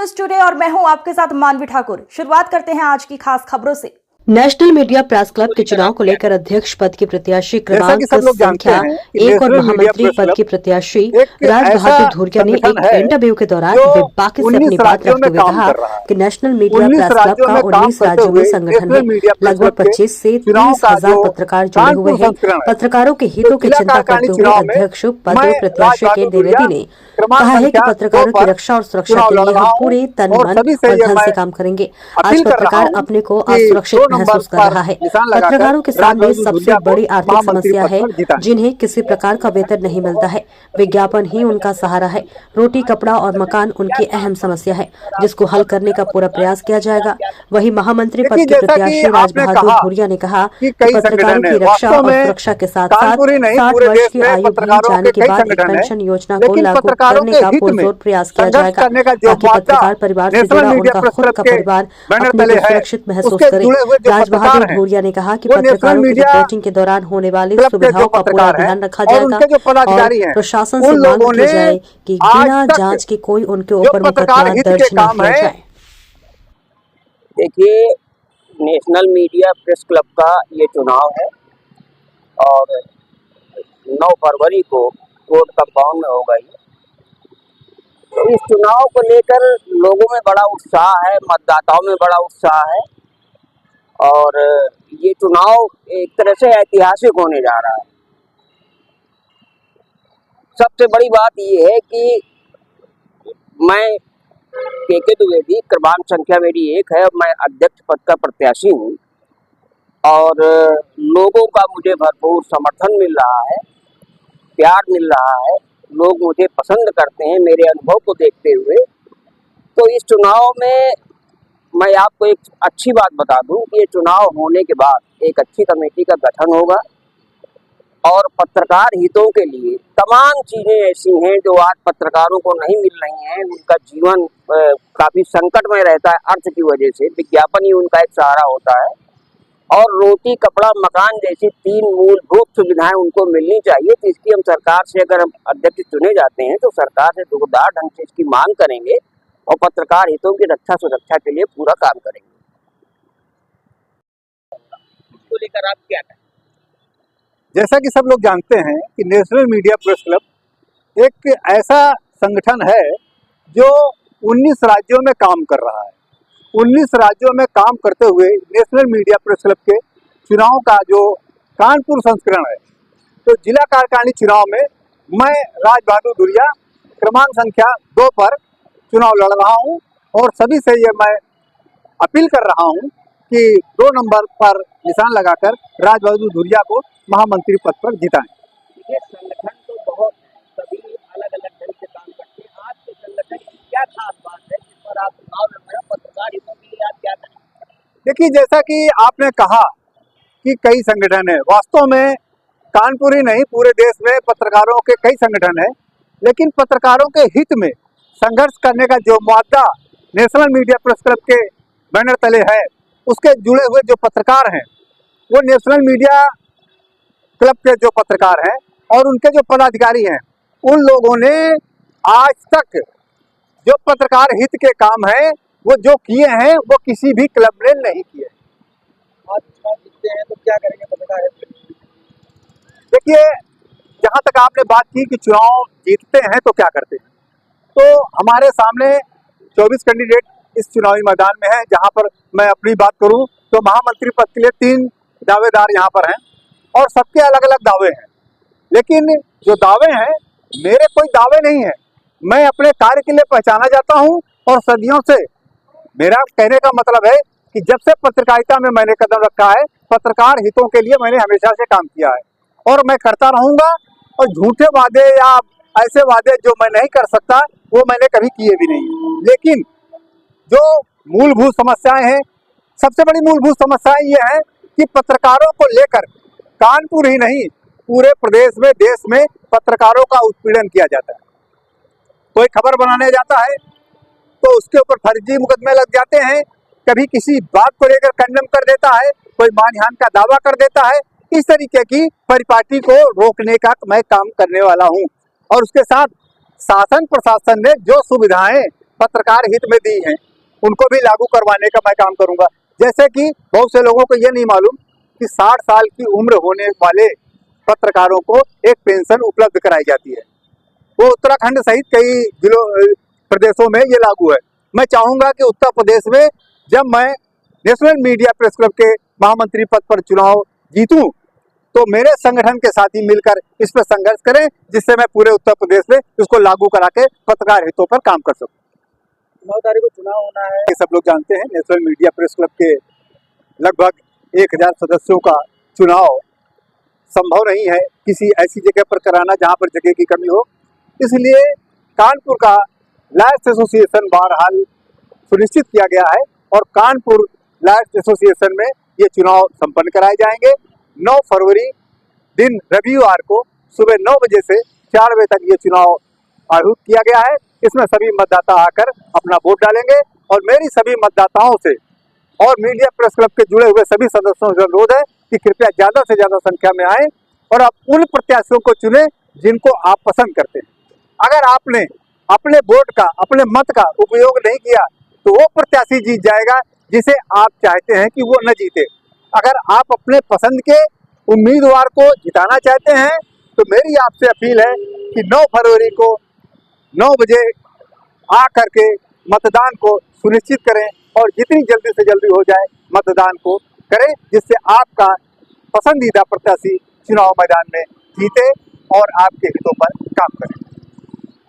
News today और मैं हूं आपके साथ मानवी ठाकुर। शुरुआत करते हैं आज की खास खबरों से। नेशनल मीडिया प्रेस क्लब के चुनाव को लेकर अध्यक्ष पद की प्रत्याशी क्रमांक संख्या 1 और महामंत्री पद की प्रत्याशी राज बहादुर धूरिया ने एक इंटरव्यू के दौरान बेबाकी से अपनी बात रखते हुए कहा कि नेशनल मीडिया प्रेस क्लब का 19 राज्यों में संगठन है। लगभग 25 से 30,000 पत्रकार जुड़े हुए हैं। पत्रकारों के हितों की चिंता करते हुए अध्यक्ष पद प्रत्याशी के द्विवेदी ने कहा है कि पत्रकारों की रक्षा और सुरक्षा के लिए हम पूरे तन मन और धन से काम करेंगे। आज पत्रकार अपने को असुरक्षित महसूस कर रहा है। पत्रकारों के सामने सबसे बड़ी आर्थिक समस्या है जिन्हें किसी प्रकार का वेतन नहीं मिलता है। विज्ञापन ही उनका सहारा है। रोटी, कपड़ा और मकान उनकी अहम समस्या है जिसको हल करने का पूरा प्रयास किया जाएगा। वही महामंत्री पद के प्रत्याशी राज बहादुर धूरिया ने कहा कि पत्रकारों की रक्षा और सुरक्षा के साथ साथ 60 वर्ष की आयु बीत जाने के बाद एक पेंशन योजना को लागू करने का पुरजोर प्रयास किया जाएगा ताकि पत्रकार परिवार से जुड़ा उनका खुद का परिवार अपने को सुरक्षित महसूस करे। राज बहादुर धूरिया ने कहा कि पत्रकारों की रिपोर्टिंग के दौरान होने वाली सुविधाओं का पूरा ध्यान रखा जाएगा और प्रशासन से मांग की जाए कि बिना जांच के कोई उनके ऊपर मुकदमा दर्ज न किया जाए। देखिए, नेशनल मीडिया प्रेस क्लब का ये चुनाव है और 9 फरवरी को कोर्ट कंपाउंड में होगा। तो इस चुनाव को लेकर लोगों में बड़ा उत्साह है, मतदाताओं में बड़ा उत्साह है और ये चुनाव एक तरह से ऐतिहासिक होने जा रहा है। सबसे बड़ी बात ये है कि मैं के द्विवेदी, क्रमांक संख्या मेरी 1 है, मैं अध्यक्ष पद का प्रत्याशी हूँ और लोगों का मुझे भरपूर समर्थन मिल रहा है, प्यार मिल रहा है। लोग मुझे पसंद करते हैं मेरे अनुभव को देखते हुए। तो इस चुनाव में मैं आपको एक अच्छी बात बता दूं कि ये चुनाव होने के बाद एक अच्छी कमेटी का गठन होगा और पत्रकार हितों के लिए तमाम चीज़ें ऐसी हैं जो आज पत्रकारों को नहीं मिल रही हैं। उनका जीवन काफ़ी संकट में रहता है अर्थ की वजह से। विज्ञापन ही उनका एक सहारा होता है और रोटी, कपड़ा, मकान जैसी 3 मूलभूत सुविधाएं उनको मिलनी चाहिए। तो इसकी हम सरकार से, अगर हम अध्यक्ष चुने जाते हैं तो सरकार से जोरदार ढंग से इसकी मांग करेंगे और पत्रकार हितों की रक्षा सुरक्षा के लिए पूरा काम करेंगे। इसको लेकर आप क्या कहें? जैसा कि सब लोग जानते हैं कि नेशनल मीडिया प्रेस क्लब एक ऐसा संगठन है जो 19 राज्यों में काम कर रहा है। 19 राज्यों में काम करते हुए नेशनल मीडिया प्रेस क्लब के चुनाव का जो कानपुर संस्करण है, तो जिला कार्यकारिणी चुनाव में मैं राज बहादुर धूरिया क्रमांक संख्या 2 पर चुनाव लड़ रहा हूं और सभी से ये मैं अपील कर रहा हूं कि 2 नंबर पर निशान लगाकर राज बहादुर धूरिया को महामंत्री पद पर जिताएं। ये संगठन तो बहुत सभी अलग-अलग ढंग से काम करते हैं। आपके संगठन की क्या खास बात है जिस पर आप चुनाव लड़ रहे हैं? पत्रकार हितों के लिए आप क्या करें? देखिए, जैसा कि आपने कहा कि कई संगठन है, वास्तव में कानपुर ही नहीं पूरे देश में पत्रकारों के कई संगठन है, लेकिन पत्रकारों के हित में संघर्ष करने का जो मुद्दा नेशनल मीडिया प्रेस क्लब के बैनर तले है, उसके जुड़े हुए जो पत्रकार हैं वो नेशनल मीडिया क्लब के जो पत्रकार हैं और उनके जो पदाधिकारी हैं, उन लोगों ने आज तक जो पत्रकार हित के काम है वो जो किए हैं वो किसी भी क्लब ने नहीं किए। आज चुनाव जीतते हैं तो क्या करेंगे पत्रकार? देखिए, जहां तक आपने बात की कि चुनाव जीतते हैं तो क्या करते हैं, तो हमारे सामने 24 कैंडिडेट इस चुनावी मैदान में हैं। जहां पर मैं अपनी बात करूं तो महामंत्री पद के लिए 3 दावेदार यहां पर हैं और सबके अलग अलग दावे हैं। लेकिन जो दावे हैं, मेरे कोई दावे नहीं है। मैं अपने कार्य के लिए पहचाना जाता हूं और सदियों से, मेरा कहने का मतलब है कि जब से पत्रकारिता में मैंने कदम रखा है, पत्रकार हितों के लिए मैंने हमेशा से काम किया है और मैं करता रहूंगा। और झूठे वादे या ऐसे वादे जो मैं नहीं कर सकता वो मैंने कभी किए भी नहीं। लेकिन जो मूलभूत समस्याएं हैं, सबसे बड़ी मूलभूत समस्याएं ये है कि पत्रकारों को लेकर कानपुर ही नहीं पूरे प्रदेश में, देश में पत्रकारों का उत्पीड़न किया जाता है। कोई खबर बनाने जाता है तो उसके ऊपर फर्जी मुकदमे लग जाते हैं, कभी किसी बात को लेकर कंडेम कर देता है, कोई मानहानि का दावा कर देता है। इस तरीके की परिपाटी को रोकने का मैं काम करने वाला हूं और उसके साथ शासन प्रशासन ने जो सुविधाएं पत्रकार हित में दी हैं उनको भी लागू करवाने का मैं काम करूंगा। जैसे कि बहुत से लोगों को ये नहीं मालूम कि 60 साल की उम्र होने वाले पत्रकारों को एक पेंशन उपलब्ध कराई जाती है। वो उत्तराखंड सहित कई जिलों प्रदेशों में ये लागू है। मैं चाहूंगा कि उत्तर प्रदेश में जब मैं नेशनल मीडिया प्रेस क्लब के महामंत्री पद पर चुनाव जीतूं तो मेरे संगठन के साथी मिलकर इस पर संघर्ष करें, जिससे मैं पूरे उत्तर प्रदेश में इसको लागू करा के पत्रकार हितों पर काम कर सकूं। 9 तारीख को चुनाव होना है। ये सब लोग जानते हैं नेशनल मीडिया प्रेस क्लब के लगभग 1000 सदस्यों का चुनाव संभव नहीं है किसी ऐसी जगह पर कराना जहां पर जगह की कमी हो। इसलिए कानपुर का लॉयर्स एसोसिएशन बहरहाल सुनिश्चित किया गया है और कानपुर लॉयर्स एसोसिएशन में ये चुनाव संपन्न कराए जाएंगे। 9 फरवरी दिन रविवार को सुबह 9 बजे से 4 बजे तक ये चुनाव आहूत किया गया है। इसमें सभी मतदाता आकर अपना वोट डालेंगे और मेरी सभी मतदाताओं से और मीडिया प्रेस क्लब के जुड़े हुए सभी सदस्यों से अनुरोध है कि कृपया ज्यादा से ज्यादा संख्या में आए और आप उन प्रत्याशियों को चुने जिनको आप पसंद करते हैं। अगर आपने अपने वोट का, अपने मत का उपयोग नहीं किया तो वो प्रत्याशी जीत जाएगा जिसे आप चाहते हैं कि वो न जीते। अगर आप अपने पसंद के उम्मीदवार को जिताना चाहते हैं तो मेरी आपसे अपील है कि 9 फरवरी को 9 बजे आ करके मतदान को सुनिश्चित करें और जितनी जल्दी से जल्दी हो जाए मतदान को करें, जिससे आपका पसंदीदा प्रत्याशी चुनाव मैदान में जीते और आपके हितों पर काम करें।